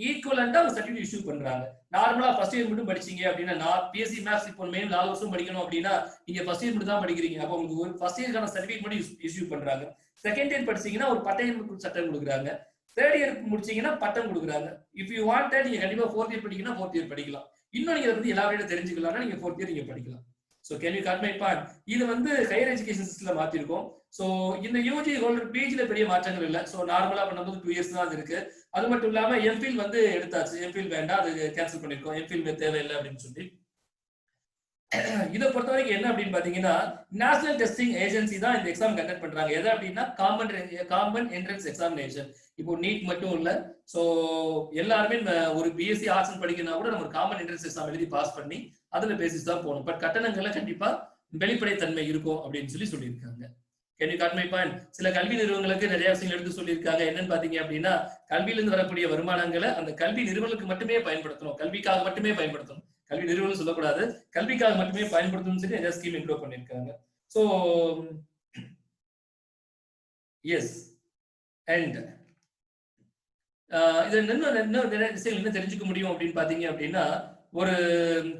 ஈக்குவலண்டா ஒரு சர்டிஃபிகேட் இஷ்யூ பண்றாங்க. நார்மலா ஃபர்ஸ்ட் இயர் மட்டும் படிச்சீங்க அப்படின்னா, பிஎஸ்சி மேத்ஸ் இப்போ மெயின் 4 வருஷம் படிக்கணும் அப்படின்னா நீங்க ஃபர்ஸ்ட் இயர் மட்டும் தான் படிக்கிறீங்க. அப்போ உங்களுக்கு ஒரு ஃபர்ஸ்ட் இயர்க்கான சர்டிஃபிகேட் மட்டும் இஷ்யூ பண்றாங்க. செகண்ட் இயர் படிச்சீங்கன்னா ஒரு பட்டயம் சட்டம் கொடுக்குறாங்க. தேர்ட் இயர் முடிச்சீங்கன்னா பட்டம் கொடுக்குறாங்க. இஃப் யூ வாண்ட் நீங்க கண்டிப்பா ஃபோர்த் இயர் படிக்கணும், ஃபோர்த் இயர் படிக்கலாம். இன்னும் நீங்க வந்து எல்லா விட தெரிஞ்சுக்கலாம்னா நீங்க ஃபோர்த் இயர் நீங்க படிக்கலாம். So can you cut my point? இது வந்து ஹையர் எஜுகேஷன் சிஸ்டம்ல மாத்திருக்கோம். சோ இந்த யூஜி ஹோல்டர் பிஜில பெரிய மாற்றங்கள் இல்லை. சோ நார்மலா பண்ணும்போது 2 இயர்ஸ் தான் அது இருக்கு. அது மட்டும் இல்லாம எம்பில் வந்து எடுத்தாச்சு, எம்பில் வேண்டாம், அது கேன்சல் பண்ணிருக்கோம், எம்பில் தேவையில்லை அப்படின்னு சொல்லி. இதை பொறுத்த வரைக்கும் என்ன அப்படின்னு பாத்தீங்கன்னா, நேஷனல் டெஸ்டிங் ஏஜென்சி தான் இந்த எக்ஸாம் கண்டக்ட் பண்றாங்க. எது அப்படின்னா காமன் என்ட்ரன்ஸ் எக்ஸாமினேஷன். இப்போ நீட் மட்டும் இல்ல, சோ எல்லாருமே ஒரு பிஎஸ்சி ஆர்ட்ஸ் படிக்கணும்னா கூட நம்ம காமன் என்ட்ரன்ஸ் எக்ஸாம் எழுதி பாஸ் பண்ணி அதுல பேசிஸ் தான் போகணும். பட் கட்டணங்கள்ல கண்டிப்பா வெளிப்படைத்தன்மை இருக்கும் அப்படின்னு சொல்லியிருக்காங்க. Can you cut my point? சில கல்வி நிறுவனங்களுக்கு நிறைய விஷயங்கள் எடுத்து சொல்லியிருக்காங்க. என்னன்னு பாத்தீங்க அப்படின்னா, கல்வியிலிருந்து வரக்கூடிய வருமானங்களை அந்த கல்வி நிறுவனங்களுக்கு மட்டுமே பயன்படுத்தணும், கல்விக்காக மட்டுமே பயன்படுத்தணும். கல்வி நிறுவனம் சொல்லக்கூடாது, கல்விக்காக மட்டுமே பயன்படுத்தணும்னு சொல்லி நிறைய ஸ்கீம் இன்க்ளூட் பண்ணிருக்காங்க. சோ எஸ், அண்ட் இது இன்னும் நிறைய விஷயங்கள் என்ன தெரிஞ்சுக்க முடியும் அப்படின்னு பாத்தீங்க அப்படின்னா, ஒரு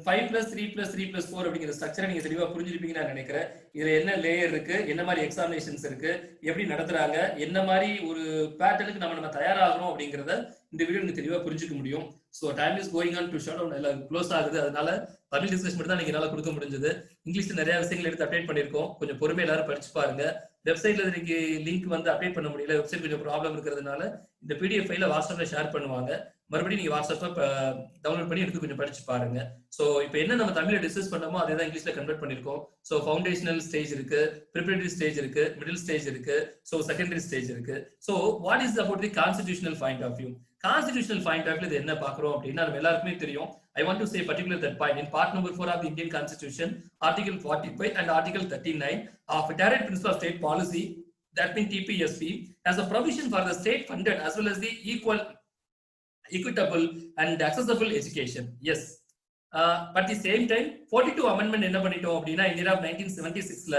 5+3+3+4 அப்படிங்கிற ஸ்ட்ரக்சரை நீங்க தெளிவா புரிஞ்சிருப்பீங்கன்னு நான் நினைக்கிறேன். இதுல என்ன லேயர் இருக்கு, என்ன மாதிரி எக்ஸாமினேஷன்ஸ் இருக்கு, எப்படி நடத்துறாங்க, என்ன மாதிரி ஒரு பேட்டர்னுக்கு நம்ம தயாராகணும் அப்படிங்கறத இந்த வீடியோ நீங்க தெளிவா புரிஞ்சுக்க முடியும். So time is going on to shut down, எல்லாம் க்ளோஸ் ஆகுது. அதனால தமிழ் டிஸ்கஷன் மட்டும் தான் நீங்க என்னால கொடுக்க முடிஞ்சது. இங்கிலீஷ்ல நிறைய விஷயங்கள் எடுத்து அப்டேட் பண்ணிருக்கோம். கொஞ்சம் பொறுமையா எல்லாரும் படிச்சு பாருங்க. வெப்சைட்ல இன்னைக்கு லிங்க் வந்து அப்டேட் பண்ண முடியல, வெப்சைட் கொஞ்சம் ப்ராப்ளம் இருக்கிறதுனால இந்த பிடிஎஃப் ஃபைல வாட்ஸ்அப்ல ஷேர் பண்ணுவாங்க. மறுபடியும் நீங்க வாட்ஸ்அப்ல டவுன்லோட் பண்ணி எடுத்து கொஞ்சம் படிச்சு பாருங்க. சோ இப்போ என்ன நம்ம தமிழ்ல டிஸ்கஸ் பண்ணோமோ அதே தான் இங்கிலீஷ்ல கன்வெர்ட் பண்ணிருக்கோம். சோ ஃபவுண்டேஷனல் ஸ்டேஜ் இருக்கு, ப்ரிப்பரேட்டரி ஸ்டேஜ் இருக்கு, மிடில் ஸ்டேஜ் இருக்கு, சோ செகண்டரி ஸ்டேஜ் இருக்கு. So what is about the constitutional point of view? Constitutional point of view இது என்ன பாக்குறோம் அப்படின்னா, நம்ம எல்லாருக்குமே தெரியும். I want to say particular that point in part number 4 of the Indian Constitution, Article 45 and Article 39 of Direct Principle of State Policy, that means TPSP, has a provision for the state funded as well as the equitable and accessible education. Yes. But at the same time 42 amendment என்ன பண்ணிட்டோம் அப்படின்னா, in the year of 1976ல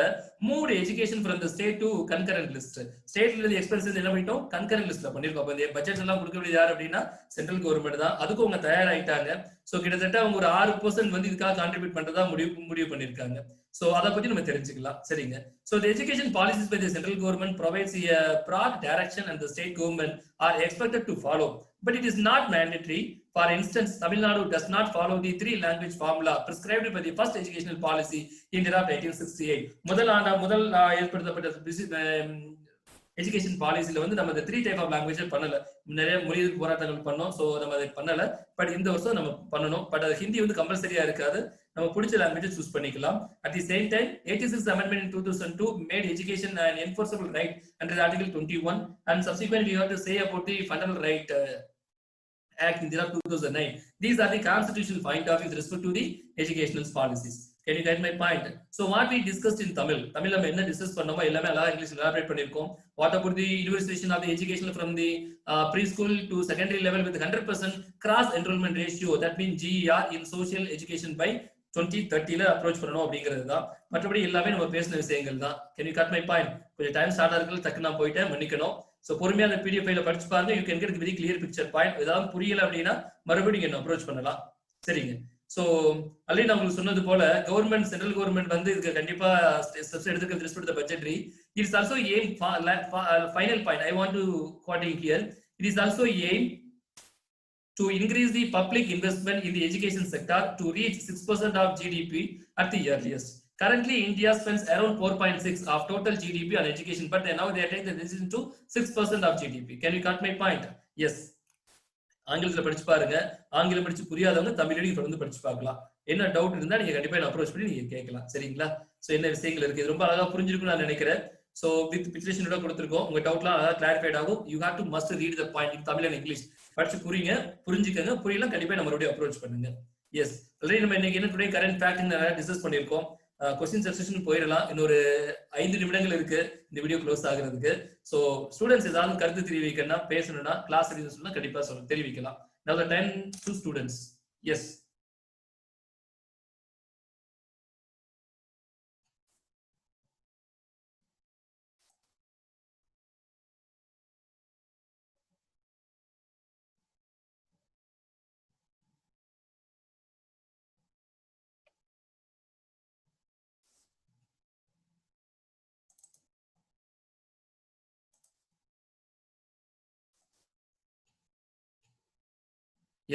moved education from the state to concurrent list. ஸ்டேட்ல இருந்து expenses என்ன பண்ணிட்டோம், concurrent லிஸ்ட்ல பண்ணிருக்கோம். அப்ப இந்த பட்ஜெட் எல்லாம் கொடுக்க வேண்டியது யார் அப்படின்னா சென்ட்ரல் கவர்மெண்ட் தான். அதுக்கு அவங்க தயாராயிட்டாங்க. சோ கிட்டத்தட்ட அவங்க ஒரு 6% வந்து இதுக்காக கான்ட்ரிபியூட் பண்றதா முடிவு பண்ணிருக்காங்க. சோ அதை பத்தி நம்ம தெரிஞ்சுக்கலாம். சரிங்க. So the education policies by the central government provides a broad direction and the state government are expected to follow, but it is not mandatory. For instance, Tamil Nadu does not follow the 3-language formula prescribed by the first educational policy in the year of 1968. முதல் ஏற்படுத்தப்பட்ட education பாலிசில வந்து நம்ம இந்த 3 type of language பண்ணல. நிறைய மொழி போராட்டங்கள் பண்ணோம். சோ நம்ம அதை பண்ணல. பட் இந்த வருஷம் நம்ம பண்ணணும். பட் அது ஹிந்தி வந்து கம்பல்சரியா இருக்காது. நம்ம பிடிச்ச லாங்குவேஜ் சூஸ் பண்ணிக்கலாம். At the same time, 86th amendment in 2002 made education an enforceable right under Article 21, and subsequently we have to say about the Fundamental Right Act in the year of 2009. These are the constitutional point of view with respect to the educational policies. Can you get my point? So what we discussed in Tamil நம்ம என்ன discuss பண்ணோமோ எல்லாமே அழகா இங்கிலீஷ்ல elaborate பண்ணிருக்கோம். What about the universalization of the education from the preschool to secondary level with 100% cross enrollment ratio, that means GER in social education by 2030ல approach பண்ணணும் அப்படிங்கிறது தான். மற்றபடி எல்லாமே நம்ம பேசின விஷயங்கள் தான். Can you cut my point? கொஞ்சம் டைம் ஸ்டார்ட் ஆகுது, டக்கு நான் போயிட்டேன், மன்னிக்கணும். சோ பொறுமையா அந்த பிடிஎஃப் ஃபைல படிச்சு பாருங்க. You can get very clear picture point. ஏதாவது புரியல அப்படின்னா மறுபடியும் என்ன அப்ரோச் பண்ணலாம். சரிங்க. ஸோ ஆல்ரெடி நான் உங்களுக்கு சொன்னது போல கவர்மெண்ட் சென்ட்ரல் கவர்மெண்ட் வந்து இதுக்கு கண்டிப்பா ஸ்டெப்ஸ் எடுத்துக்கிறது respect to the budgetary. It is also aim final point I want to quoting here. It is also aim to increase the public investment in the education sector to reach 6% of GDP at the earliest. Currently, India spends around 4.6 of total GDP on education, but now they are taking the decision to 6% of GDP. Can you cut my point? Yes. ஆங்கிலத்தில் படிச்சு பாருங்க. ஆங்கிலம் படிச்சு புரியாதவங்க தமிழ்லையும் தொடர்ந்து படிச்சு பார்க்கலாம். என்ன டவுட் இருந்தா நீங்க கண்டிப்பா என்ன அப்ரோச் பண்ணி நீங்க கேட்கலாம். சரிங்களா? சோ என்ன விஷயங்கள் இருக்கு இது ரொம்ப அழகா புரிஞ்சிருக்கும்னு நான் நினைக்கிறேன். சோ வித் பிக்சரேஷனோட கொடுத்திருக்கோம். உங்க டவுட்லாம் அழகா கிளாரிஃபைட் ஆகும். You have to must read the point in Tamil and English. படிச்சு புரிஞ்சுக்கங்க. புரியல கண்டிப்பா நம்ம மறுபடியும் அப்ரோச் பண்ணுங்க. எஸ் ஆல்ரெடி நம்ம இன்னைக்கு என்ன டுடே கரண்ட் ஃபேக்ட் டிஸ்கஸ் பண்ணியிருக்கோம். கொஸ்டின் செக்ஷன் போயிடலாம். இன்னொரு 5 நிமிடங்கள் இருக்கு இந்த வீடியோ க்ளோஸ் ஆகுறதுக்கு. சோ ஸ்டூடெண்ட்ஸ் ஏதாவது கருத்து தெரிவிக்கணும்னா பேசணும்னா கிளாஸ் சொன்னா கண்டிப்பா தெரிவிக்கலாம். Now the time to students. Yes.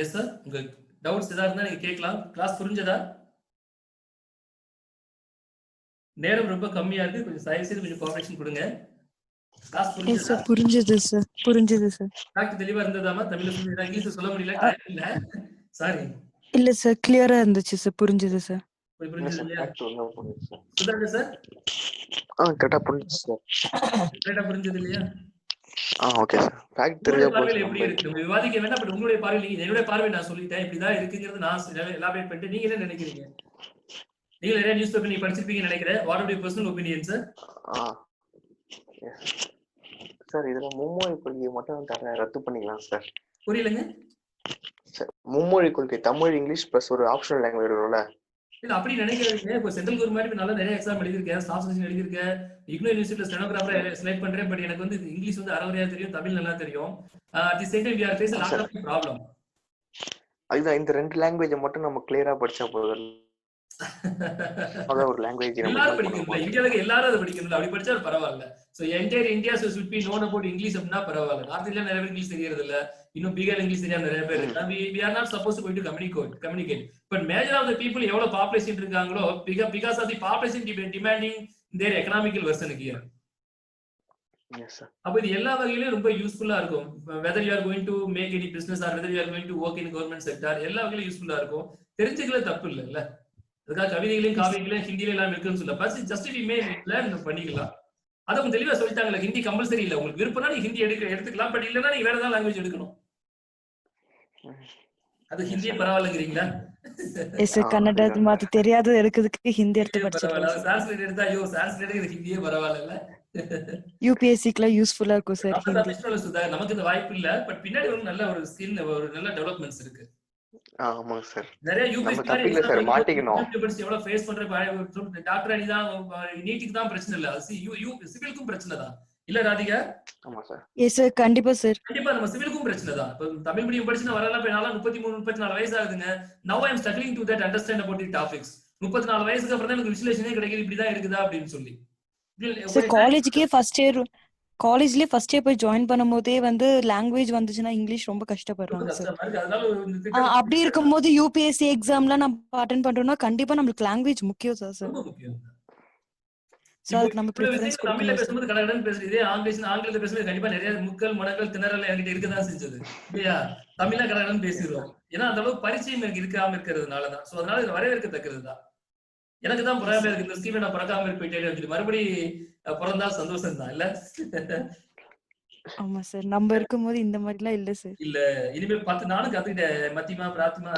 Yes sir, உங்க டவுட்ஸ் ஏதாவது இருந்தா நீங்க கேட்கலாம். கிளாஸ் புரிஞ்சதா? நேரம் ரொம்ப கம்மியா இருக்கு, கொஞ்சம் தயவு செய்து கொஞ்சம் கோஆபரேஷன் கொடுங்க. கிளாஸ் புரிஞ்சதா? சார் புரிஞ்சது சார், புரிஞ்சது சார். டாக்டர் தெளிவா இருந்ததாமா? தமிழ்ல சொல்லுங்க, இங்கிலீஷ்ல சொல்ல முடியல, டைம் இல்ல. சாரி. இல்ல சார், கிளியரா இருந்துச்சு சார், புரிஞ்சது சார். புரிஞ்சது இல்லையா? சுதாகர் சார்? கரெக்ட்டா புரிஞ்சது சார். கரெக்ட்டா புரிஞ்சது இல்லையா? Okay sir. ஃபேக்ட் தெரிஞ்சா போதும். எப்படி இருக்கு நம்ம விவாதிக்க வேண்டாம். பட் உங்களுடைய பார்வை, என்னுடைய பார்வை நான் சொல்லிட்டேன். இப்படிதான் இருக்குங்கிறது நான் எலாபரேட் பண்ணிட்டு நீங்க என்ன நினைக்கிறீங்க? நீங்க நிறைய நியூஸ் பேப்பர் நீங்க படிச்சிருப்பீங்கன்னு நினைக்கிறேன். What are your personal opinion sir? Sir இதுல மும்மொழி கொள்கையை மட்டும் ரத்து பண்ணிக்கலாம் சார். புரியலங்க சார். மும்மொழி கொள்கை தமிழ் இங்கிலீஷ் பிளஸ் ஒரு ஆப்ஷனல் லாங்குவேஜ் வரும்ல. இல்ல அப்படி நினைக்கிறீங்க. இப்போ சென்ட்ரல் கவர்மெண்ட் நல்லா நிறைய எக்ஸாம் எழுதிருக்கேன், ஸ்டாஃப் செலக்ஷன் எழுதிருக்கேன், இக்னோ யூனிவர்சிட்டில ஸ்டெனோகிராஃபர் செலக்ட் பண்றேன். பட் எனக்கு வந்து இங்கிலீஷ் வந்து அரைவரையா தெரியும், தமிழ் நல்லா தெரியும். At the same time we are facing a lot of problem. அதுதான் இந்த ரெண்டு லாங்குவேஜை மட்டும் நம்ம கிளியரா படிச்சா போதும். அத ஒரு லாங்குவேஜ் எல்லாரும் படிக்கணும். இந்தியாவுக்கு எல்லாரும் அதை படிக்கணும். அப்படி படிச்சா பரவாயில்ல. So entire India should be known about English அப்படினா பரவாயில்ல. நார்த் இந்தியால நிறைய பேர் இங்கிலீஷ் தெரியறது இல்ல. இன்னும் பீகார் இங்கிலீஷ் தெரியாம நிறைய பேர் இருக்காங்க. we are not supposed to going to communicate. But major of the people எவ்வளவு பாப்புலேஷன் இருக்காங்களோ because of the population demanding their economical version here. Yes sir. அப்ப இது எல்லா வகையிலும் ரொம்ப யூஸ்ஃபுல்லா இருக்கும். whether you are going to make any business or whether you are going to work in government sector, எல்லா வகையிலும் யூஸ்ஃபுல்லா இருக்கும். தெரிஞ்சுக்கல தப்பு இல்ல. அதுக்காக கவிதைகளையும் காவியங்களையும் ஹிந்தியில எல்லாம் இருக்குன்னு சொல்ல பஸ் ஜஸ்ட் வி மே லேர்ன் பண்ணிக்கலாம். அதை கொஞ்சம் தெளிவா சொல்லிட்டாங்கல்ல, ஹிந்தி கம்பல்சரி இல்ல. உங்களுக்கு விருப்பம்னா நீ ஹிந்தி எடுத்துக்கலாம். பட் இல்லன்னா நீ வேற ஏதாவது லாங்குவேஜ் எடுக்கணும். அது ஹிந்தியே பரவாயில்லைங்கிறீங்களா? எஸ் கன்னடா மாத்தி தெரியாத எடுக்கிறதுக்கு ஹிந்தி எடுத்து படிச்சிடலாம். சான்ஸ்கிரிட் எடுத்தா ஐயோ சான்ஸ்கிரிட் இது ஹிந்தியே பரவாயில்ல. யூபிஎஸ்சிக்குல யூஸ்ஃபுல்லா இருக்கும் சார் ஹிந்தி. நமக்கு இந்த வாய்ப்பு இல்ல. பட் பின்னாடி ஒரு நல்ல ஒரு ஸ்கில், ஒரு நல்ல டெவலப்மெண்ட்ஸ் இருக்கு. ஆமா சார். நிறைய யூபிஎஸ்சி சார் மாட்டிக்கணும். யூபிஎஸ்சி எவ்வளவு ஃபேஸ் பண்ற டாக்டர் அடிதான் நீட்டுக்கு தான் பிரச்சனை இல்ல. சிவிலுக்கும் பிரச்சனை தான் இல்ல ராதிகா? ஆமா சார். எஸ் சார், கண்டிப்பா சார். கண்டிப்பா நம்ம சிவிலுக்கும் பிரச்சனை தான். இப்ப தமிழ் மீடியம் படிச்சுனா வரலாம். இப்ப நாளா 33 34 வயசு ஆகுதுங்க. Now I am struggling to that understand about the topics. 34 வயசுக்கு அப்புறம் தான் எனக்கு விசுலேஷனே கிடைக்குது, இப்படிதான் இருக்குதா அப்படின்னு சொல்லி. சார் காலேஜ்க்கே காலேஜ்லயே ஃபர்ஸ்ட் இயர் போய் ஜாயின் பண்ணும்போதே வந்து லாங்குவேஜ் வந்துச்சுன்னா இங்கிலீஷ் ரொம்ப கஷ்டப்படுறாங்க சார். அப்படி இருக்கும்போது யூபிஎஸ்சி எக்ஸாம்லாம் நம்ம அட்டெண்ட் பண்றோம்னா கண்டிப்பா நம்மளுக்கு லாங்குவேஜ் முக்கியம் சார். சோ அதுக்கு நம்ம பிரெஃபரன்ஸ் கொடுக்கணும். தமிழ்ல பேசும்போது கடகடன் பேசுறது, இதே ஆங்கிலத்துல பேசும்போது கண்டிப்பா நிறைய முக்கல் மடங்கள் திணறல் என்கிட்ட இருக்கதான் செஞ்சது இல்லையா? தமிழ்ல கடகடன் பேசிடுறோம். ஏன்னா அந்த அளவுக்கு பரிச்சயம் எனக்கு இருக்காம இருக்கிறதுனாலதான். சோ அதனால இது வரவேற்கத்தக்கது தான். எனக்கு தான் புறாம இருக்கு இந்த ஸ்கீம். நான் பிறக்காம போயிட்டேன், மறுபடி பிறந்தா சந்தோஷம் தான் இல்ல? ஆமா சார், நம்ம இருக்கும்போது இந்த மாதிரி எல்லாம் இல்ல சார். இல்ல இனிமே 10 நாளும் கத்துக்கிட்டேன். மத்தியமா பிராத்மா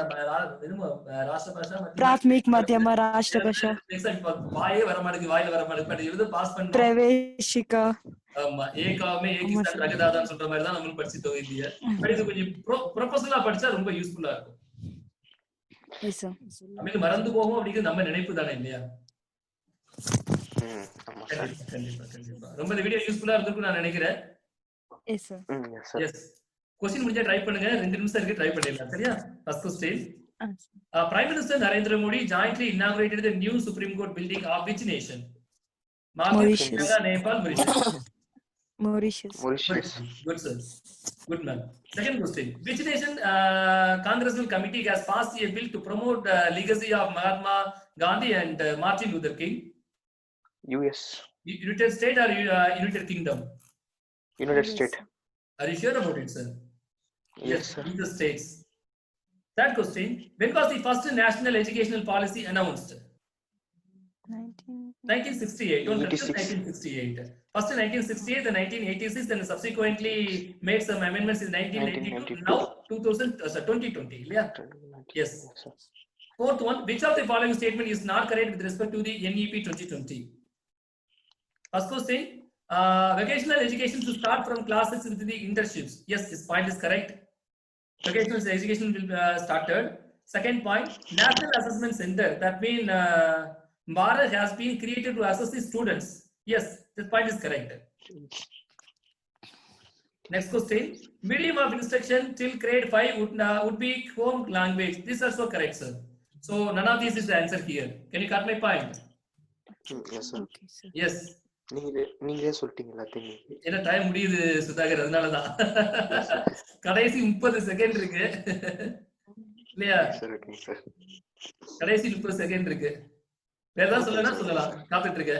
ராஷ்டிர பாஷா பிராத்மிக் மத்தியமா ராஷ்டிர பாஷா வாயே வர மாட்டேங்குது, வாயில வர மாட்டேங்குது. எழுத பாஸ் பண்ண பிரவேஷிகா. ஆமா, ஏகாமே ஏகிஸ்தான் ரகதாதான் சொல்ற மாதிரி தான் நம்ம படிச்சிட்டோம் இல்லையா? பட் இது கொஞ்சம் ப்ரொபோசலா படிச்சா ரொம்ப யூஸ்ஃபுல்லா இருக்கும். தமிழ் மறந்து போகும் அப்படிங்கிறது நம்ம நினைப்பு தானே இல்லையா? கண்டிப்பா ரொம்ப இந்த வீடியோ யூஸ்ஃபுல்லா இருந்திருக்கும் நான் நினைக்கிறேன். எஸ் கொஸ்டின் முடிஞ்சா ட்ரை பண்ணுங்க. 2 நிமிஷம் இருக்கு, ட்ரை பண்ணிடலாம். சரியா? First question Prime Minister Narendra Modi jointly inaugurated the new Supreme Court building of which nation? Mauritius. Sri Lanka, Nepal, Mauritius. Mauritius. Mauritius. Good, sir. Good man. Second question. Which nation Congressional Committee has passed a bill to promote the legacy of Mahatma Gandhi and Martin Luther King? US. United States or United Kingdom? United States. Are you sure about it, sir? Yes, sir. United States. Third question. When was the first national educational policy announced? 1968. Don't confuse 1968. First in 1968, then 1986, then subsequently made some amendments in 1992. Now 2020. Yeah. Yes. Fourth one. Which of the following statement is not correct with respect to the NEP 2020? First question. Vocational education to start from class 6 with the internships. Yes, this point is correct. Vocational education will be started. Second point, National Assessment Center. That means Bharat has been created to assess the students. Yes, this point is correct. Next question, medium of instruction till grade 5 would be home language. This is also correct, sir. So none of this is the answer here. Can you cut my point? Yes, sir. Okay, sir. Yes. நீங்களே சொல்லிட்டீங்க எல்லாத்தையும். என்ன time முடியுது சுதாகர், அதனாலதான் கடைசி 30 second இருக்கு இல்லையா? கடைசி 30 செகண்ட் இருக்கு. வேற ஏதாவது சொல்லலாம், காத்துட்டு இருக்க.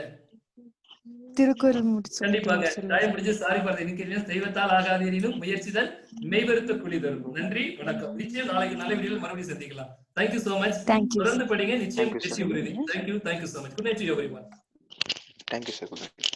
திருக்குறள் முடிச்சு கண்டிப்பாக டைம் முடிஞ்சு. Sorry for inconvenience. தெய்வத்தால் ஆகாது எனினும் முயற்சிதல் மெய்வருத்த கூலி தரும். நன்றி, வணக்கம். நிச்சயம் நாளைக்கு நல்ல வீடியோல மறுபடியும் சந்திக்கலாம். Thank you so much. தொடர்ந்து படிங்க, நிச்சயம் வெற்றி உறுதி. Thank you so much. Good night to you everyone. Thank you, sir. Good night.